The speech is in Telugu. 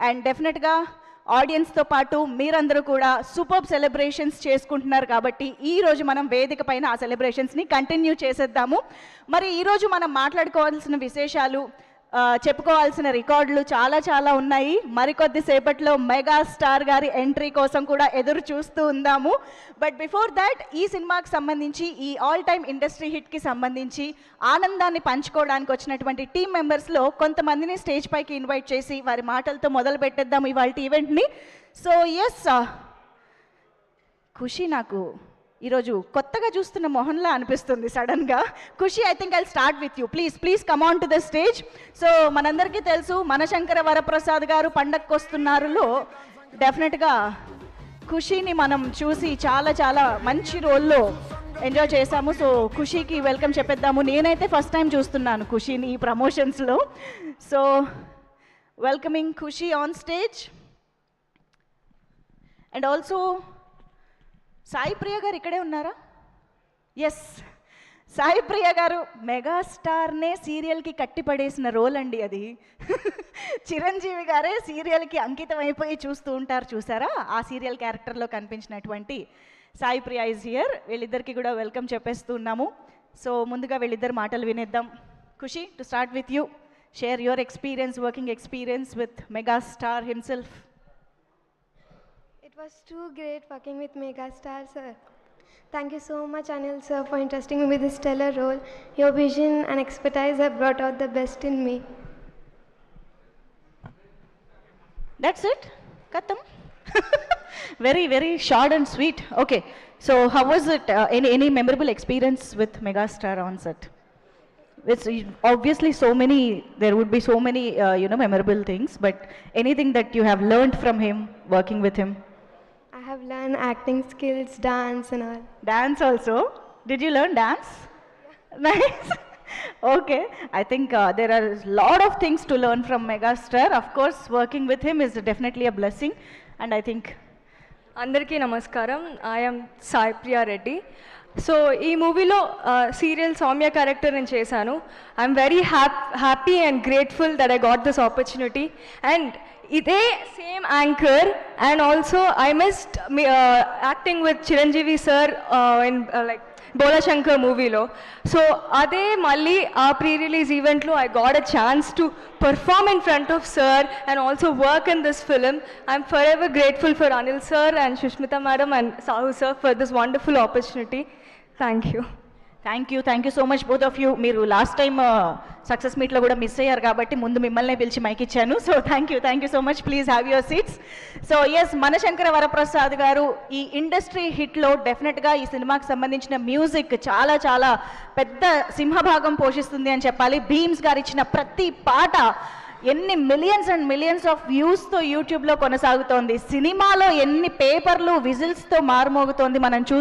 అండ్ డెఫినెట్గా ఆడియన్స్తో పాటు మీరందరూ కూడా సూపర్ సెలబ్రేషన్స్ చేసుకుంటున్నారు కాబట్టి ఈరోజు మనం వేదిక పైన ఆ సెలబ్రేషన్స్ని కంటిన్యూ చేసేద్దాము. మరి ఈరోజు మనం మాట్లాడుకోవాల్సిన విశేషాలు, చెప్పుకోవాల్సిన రికార్డులు చాలా ఉన్నాయి. మరికొద్ది సేపట్లో మెగాస్టార్ గారి ఎంట్రీ కోసం కూడా ఎదురు చూస్తూ ఉందాము. బట్ బిఫోర్ దాట్ ఈ సినిమాకి సంబంధించి, ఈ ఆల్ టైమ్ ఇండస్ట్రీ హిట్కి సంబంధించి ఆనందాన్ని పంచుకోవడానికి వచ్చినటువంటి టీం మెంబర్స్లో కొంతమందిని స్టేజ్ పైకి ఇన్వైట్ చేసి వారి మాటలతో మొదలు పెట్టేద్దాం ఇవాళ ఈవెంట్ని. సో ఎస్, ఖుషి నాకు ఈరోజు కొత్తగా చూస్తున్న మొహన్లా అనిపిస్తుంది సడన్గా. Khushi, I think I start with you. Please come on to the stage. So మనందరికీ తెలుసు మనశంకర వరప్రసాద్ గారు పండగకు వస్తున్నారులో డెఫినెట్గా ఖుషిని మనం చూసి చాలా మంచి రోల్లో ఎంజాయ్ చేశాము. సో ఖుషికి వెల్కమ్ చెప్పేద్దాము. నేనైతే ఫస్ట్ టైం చూస్తున్నాను ఖుషిని ఈ ప్రమోషన్స్లో. So welcoming Khushi on stage. And also Sai Priya garu ఇక్కడే ఉన్నారా? ఎస్, సాయి ప్రియ గారు మెగాస్టార్నే సీరియల్కి కట్టిపడేసిన రోల్ అండి అది. చిరంజీవి గారే సీరియల్కి అంకితం అయిపోయి చూస్తూ ఉంటారు, చూసారా? ఆ సీరియల్ క్యారెక్టర్లో కనిపించినటువంటి సాయి ప్రియ ఈజ్ హియర్. వీళ్ళిద్దరికి కూడా వెల్కమ్ చెప్పేస్తూ ఉన్నాము. సో ముందుగా వీళ్ళిద్దరు మాటలు వినేద్దాం. Khushi, to start with you, share your experience, working experience with megastar himself. It was too great working with Megastar sir. Thank you so much Anil sir for entrusting me with this stellar role. Your vision and expertise have brought out the best in me. That's it? Katam? Very short and sweet. Okay, so how was it? Any memorable experience with Megastar on set? It's obviously there would be so many memorable things, but anything that you have learned from him working with him? I have learned acting skills, dance and all. Dance also? Did you learn dance? Yeah. Nice. Okay, I think there are a lot of things to learn from Megastar. Of course, working with him is definitely a blessing, and I think అందరికీ నమస్కారం. ఐఎమ్ సాయి ప్రియా రెడ్డి. సో ఈ మూవీలో సీరియల్ సౌమ్య క్యారెక్టర్ నేను చేశాను. I'm very happy and grateful that I got this opportunity. And ఇదే same anchor and also I missed acting with Chiranjeevi sir in like Bhola Shankar మూవీలో. సో అదే మళ్ళీ ఆ ప్రీ రిలీజ్ ఈవెంట్లో I got a chance to perform in front of sir and also work in this film. I'm forever grateful for Anil sir and Sushmita madam and Sahu sir for this wonderful opportunity. Thank you so much both of you. మీరు లాస్ట్ టైం సక్సెస్ మీట్లో కూడా మిస్ అయ్యారు కాబట్టి ముందు మిమ్మల్ని పిలిచి మైక్ ఇచ్చాను. So thank you so much. Please have your seats. So yes, Manashankara Varaprasad garu ఈ ఇండస్ట్రీ హిట్లో డెఫినెట్గా ఈ సినిమాకి సంబంధించిన మ్యూజిక్ చాలా పెద్ద సింహభాగం పోషిస్తుంది అని చెప్పాలి. భీమ్స్ గారు ఇచ్చిన ప్రతి పాట ఎన్ని మిలియన్స్ అండ్ మిలియన్స్ ఆఫ్ వ్యూస్తో యూట్యూబ్లో కొనసాగుతోంది. సినిమాలో ఎన్ని పేపర్లు విజిల్స్తో మారుమోగుతోంది మనం